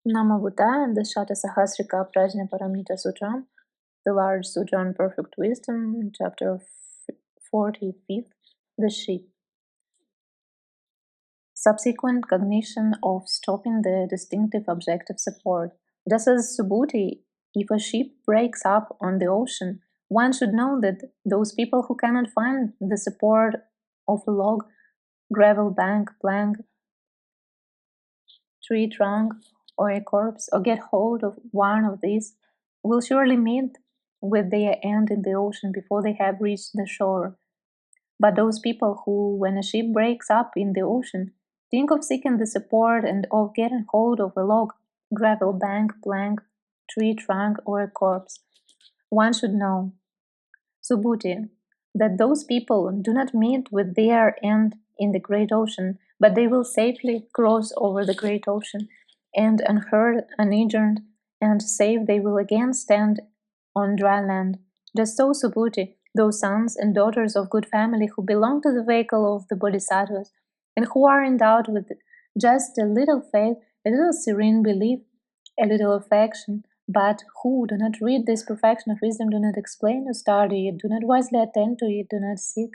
Namo Buddha and the Satasahasrika Prajnaparamita Sutram, the large Sutra on Perfect Wisdom, chapter 45th, the sheep. Subsequent cognition of stopping the distinctive objective support. Just as Subhuti, if a ship breaks up on the ocean, one should know that those people who cannot find the support of a log, gravel bank, plank, tree trunk, or a corpse, or get hold of one of these, will surely meet with their end in the ocean before they have reached the shore. But those people who, when a ship breaks up in the ocean, think of seeking the support and of getting hold of a log, gravel bank, plank, tree trunk, or a corpse, one should know, Subhuti, that those people do not meet with their end in the great ocean, but they will safely cross over the great ocean, and unhurt, uninjured, and safe they will again stand on dry land. Just so, Subhuti, those sons and daughters of good family who belong to the vehicle of the Bodhisattvas, and who are endowed with just a little faith, a little serene belief, a little affection, but who do not read this perfection of wisdom, do not explain or study it, do not wisely attend to it, do not seek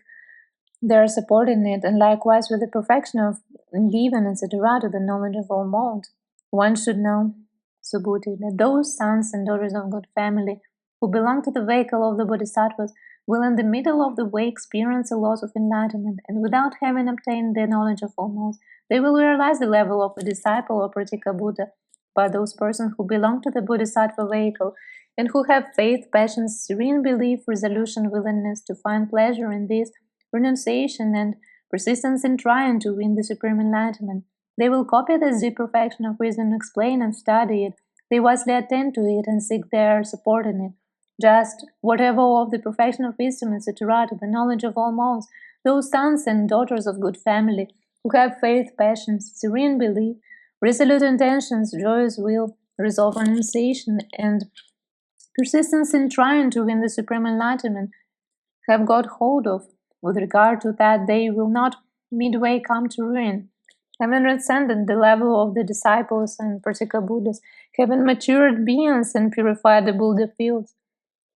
their support in it, and likewise with the perfection of giving, etc., to the knowledge of all modes. One should know, Subhuti, that those sons and daughters of good family who belong to the vehicle of the Bodhisattvas will in the middle of the way experience a loss of enlightenment, and without having obtained the knowledge of all modes, they will realize the level of a disciple or Pratyekabuddha. But those persons who belong to the Bodhisattva-vehicle and who have faith, patience, serene belief, resolution, willingness to find pleasure in this, renunciation, and persistence in trying to win the supreme enlightenment, they will copy this deep perfection of wisdom, explain and study it. They wisely attend to it and seek their support in it. Just whatever of the perfection of wisdom, etc., to the knowledge of all modes, those sons and daughters of good family who have faith, patience, serene belief, resolute intentions, joyous will, resolve renunciation, and persistence in trying to win the supreme enlightenment have got hold of. With regard to that, they will not midway come to ruin. Having transcended the level of the disciples and Pratyekabuddhas, having matured beings and purified the Buddha fields,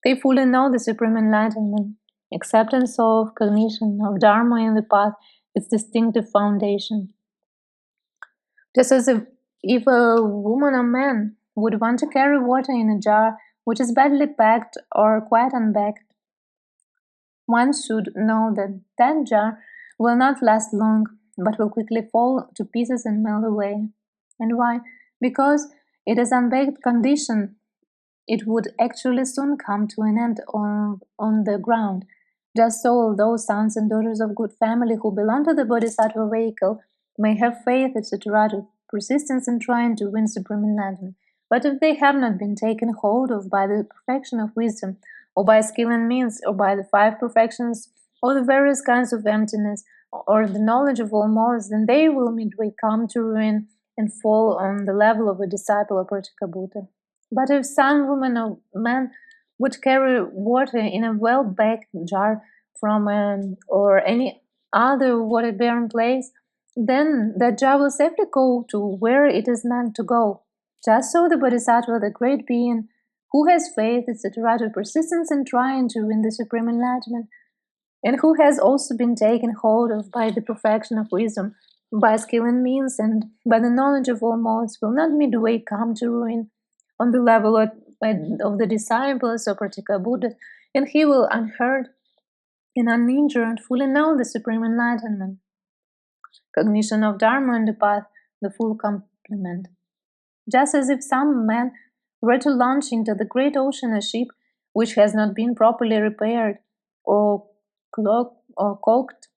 they fully know the supreme enlightenment. Acceptance of cognition of Dharma in the path, its distinctive foundation. Just as if a woman or man would want to carry water in a jar which is badly packed or quite unpacked, one should know that that jar will not last long, but will quickly fall to pieces and melt away. And why? Because it is unbaked condition. It would actually soon come to an end on the ground. Just so those sons and daughters of good family who belong to the Bodhisattva-vehicle may have faith, etc., to persistence in trying to win supreme enlightenment. But if they have not been taken hold of by the perfection of wisdom, or by skill and means, or by the five perfections, or the various kinds of emptiness, or the knowledge of all modes, then they will midway come to ruin and fall on the level of a disciple or Pratyekabuddha. But if some woman or man would carry water in a well-baked jar from or any other water-bearing place, then that jar will safely go to where it is meant to go. Just so the Bodhisattva, the great being, who has faith, etc., to persistence in trying to win the supreme enlightenment, and who has also been taken hold of by the perfection of wisdom, by skill and means, and by the knowledge of all modes, will not midway come to ruin on the level of the disciples of Pratyekabuddha, and he will unhurt and uninjured fully know the supreme enlightenment. Cognition of Dharma and the path, the full complement. Just as if some man were to launch into the great ocean a ship which has not been properly repaired or caulked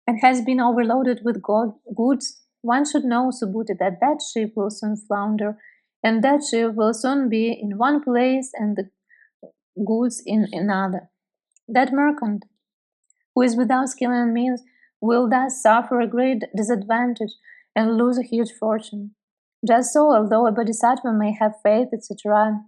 and has been overloaded with goods, one should know, Subhuti, that that ship will soon flounder, and that ship will soon be in one place and the goods in another. That merchant, who is without skill and means, will thus suffer a great disadvantage and lose a huge fortune. Just so, although a bodhisattva may have faith, etc.,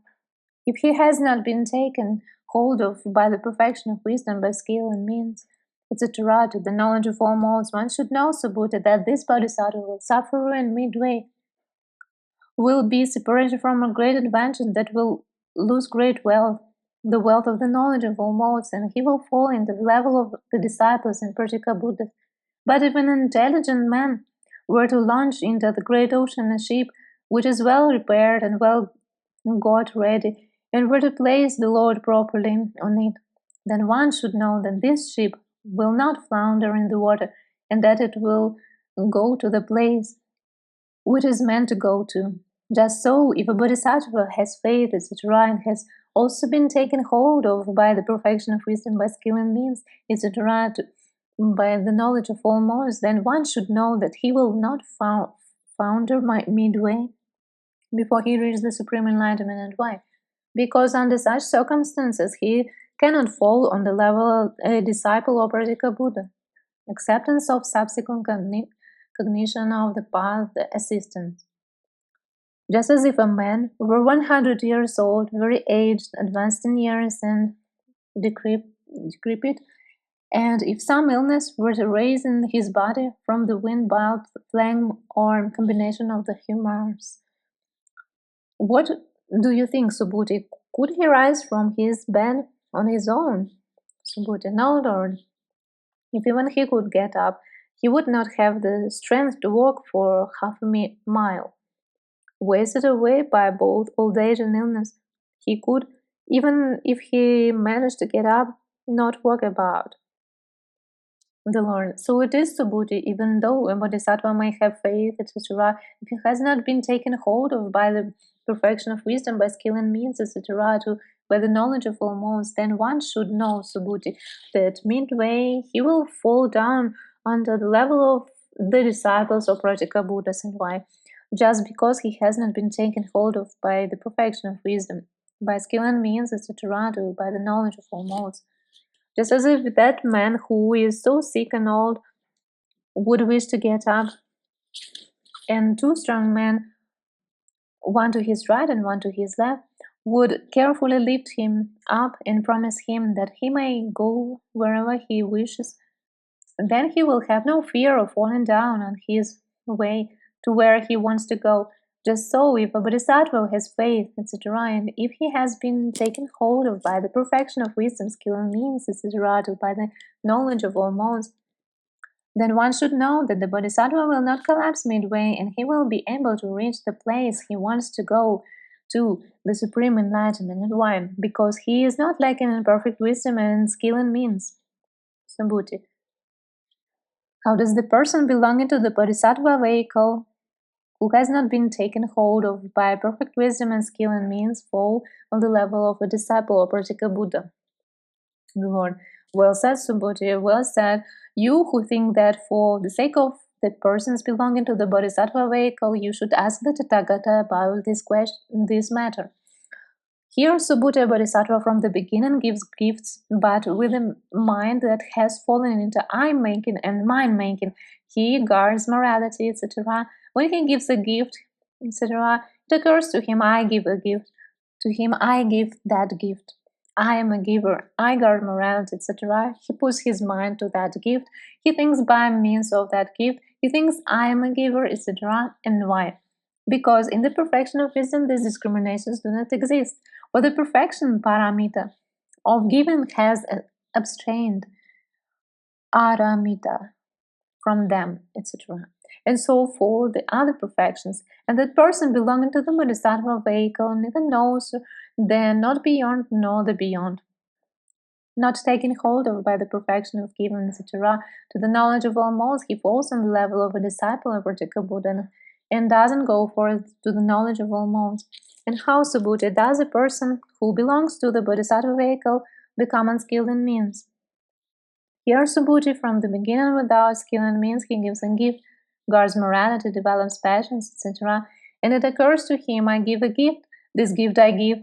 if he has not been taken hold of by the perfection of wisdom, by skill and means, etc., to the knowledge of all modes, one should know, Subhuti, that this bodhisattva will suffer ruin midway. will be separated from a great advantage that will lose great wealth, the wealth of the knowledge of all modes, and he will fall into the level of the disciples and Pratyekabuddhas. But if an intelligent man were to launch into the great ocean a ship which is well repaired and well got ready, and were to place the Lord properly on it, then one should know that this ship will not flounder in the water, and that it will go to the place which is meant to go to. Just so, if a bodhisattva has faith, etc., and has also been taken hold of by the perfection of wisdom, by skill and means, etc., by the knowledge of all modes, then one should know that he will not founder midway before he reaches the supreme enlightenment. And why? Because under such circumstances he cannot fall on the level of a disciple or Pratyekabuddha. Acceptance of subsequent cognition of the path, the assistance. Just as if a man were 100 years old, very aged, advanced in years, and decrepit, and if some illness were to raise in his body from the wind, bile, phlegm, or combination of the humors, what do you think, Subhuti? Could he rise from his bed on his own? Subhuti: no, Lord. If even he could get up, he would not have the strength to walk for half a mile. Wasted away by both old age and illness, he could, even if he managed to get up, not walk about. The Lord. So it is Subhuti, even though a bodhisattva may have faith, etc., if he has not been taken hold of by the perfection of wisdom, by skill and means, etc., by the knowledge of all modes, then one should know, Subhuti, that midway he will fall down under the level of the disciples of Pratyekabuddhas. And why? Just because he has not been taken hold of by the perfection of wisdom, by skill and means, etc., by the knowledge of all modes. Just as if that man who is so sick and old would wish to get up, and two strong men, one to his right and one to his left, would carefully lift him up and promise him that he may go wherever he wishes, then he will have no fear of falling down on his way to where he wants to go. Just so, if a bodhisattva has faith, etc., and if he has been taken hold of by the perfection of wisdom, skill, and means, etc., by the knowledge of all modes, then one should know that the bodhisattva will not collapse midway, and he will be able to reach the place he wants to go to, the supreme enlightenment. And why? Because he is not lacking in perfect wisdom and skill and means. Subhuti. How does the person belonging to the Bodhisattva-vehicle, who has not been taken hold of by perfect wisdom and skill and means, fall on the level of a disciple or Pratyekabuddha? The Lord. Well said, Subhuti, well said. You who think that for the sake of the persons belonging to the Bodhisattva-vehicle, you should ask the Tathagata about this matter. Here, Subhuti Bodhisattva from the beginning gives gifts, but with a mind that has fallen into I-making and mind-making. He guards morality, etc. When he gives a gift, etc., it occurs to him, I give a gift. To him, I give that gift. I am a giver. I guard morality, etc. He puts his mind to that gift. He thinks by means of that gift. He thinks I am a giver, etc. And why? Because in the perfection of wisdom, these discriminations do not exist. For the perfection paramita of giving has abstained aramita from them, etc. And so for the other perfections, and that person belonging to the Bodhisattva-vehicle neither knows the not beyond nor the beyond, not taken hold of by the perfection of giving, etc. To the knowledge of all modes, he falls on the level of a disciple of Pratyekabuddha and doesn't go forth to the knowledge of all modes. And how, Subhuti, does a person who belongs to the Bodhisattva-vehicle become unskilled in means? Here, Subhuti, from the beginning without skill and means, he gives a gift, guards morality, develops passions, etc. And it occurs to him, I give a gift, this gift I give,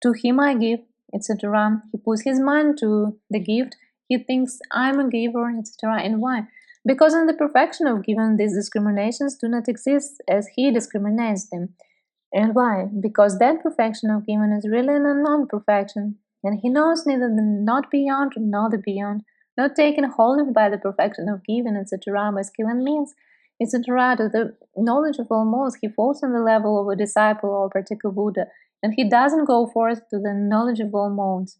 to him I give, etc. He puts his mind to the gift, he thinks I'm a giver, etc. And why? Because in the perfection of giving, these discriminations do not exist as he discriminates them. And why? Because that perfection of giving is really a non-perfection, and he knows neither the not beyond nor the beyond, not taken hold of by the perfection of giving, etc., by skill and means. etc. To the knowledge of all modes, he falls on the level of a disciple or Pratyekabuddha, and he doesn't go forth to the knowledge of all modes.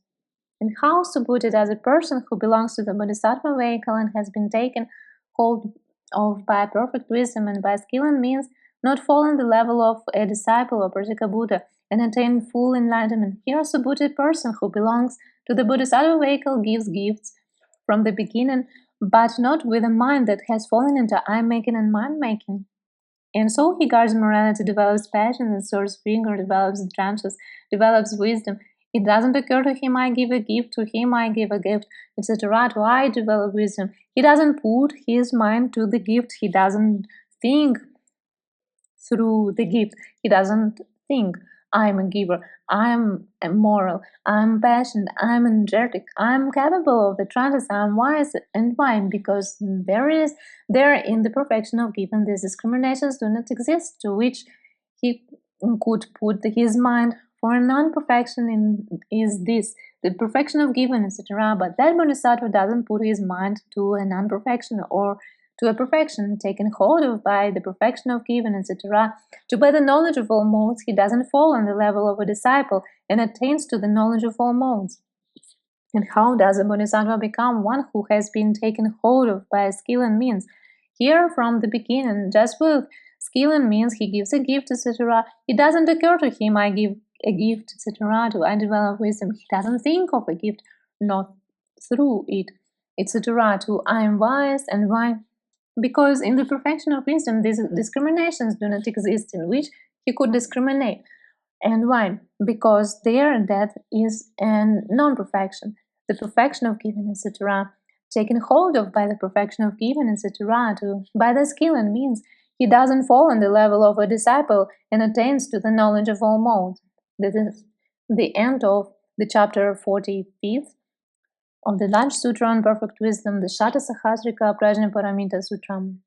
And how Subhuti does a person who belongs to the Bodhisattva-vehicle and has been taken hold of by perfect wisdom and by skill and means, not fall on the level of a disciple or Pratyekabuddha and attain full enlightenment? Here Subhuti, person who belongs to the Bodhisattva-vehicle, gives gifts from the beginning, but not with a mind that has fallen into eye-making and mind-making. And so he guards morality, develops passion, and soars vigor, develops trances, develops wisdom. It doesn't occur to him, I give a gift, to him I give a gift, etc. To I develop wisdom. He doesn't put his mind to the gift, he doesn't think through the gift. He doesn't think, I'm a giver, I'm moral, I'm passionate, I'm energetic, I'm capable of the trances, I'm wise. And why? Because there in the perfection of giving, these discriminations do not exist, to which he could put his mind. For a non-perfection is this, the perfection of giving, etc. But that bodhisattva doesn't put his mind to a non-perfection or to a perfection taken hold of by the perfection of giving, etc. To by the knowledge of all modes, he doesn't fall on the level of a disciple and attains to the knowledge of all modes. And how does a bodhisattva become one who has been taken hold of by skill and means? Here, from the beginning, just with skill and means, he gives a gift, etc. It doesn't occur to him, I give a gift, etc. To I develop wisdom. He doesn't think of a gift, not through it, etc. To I am wise and why. Because in the perfection of wisdom, these discriminations do not exist in which he could discriminate. And why? Because there that is a non-perfection, the perfection of giving, etc., taken hold of by the perfection of giving, etc., by the skill and means, he doesn't fall on the level of a disciple and attains to the knowledge of all modes. This is the end of the chapter 45th of the large sutra on perfect wisdom, the Satasahasrika Prajnaparamita Sutram.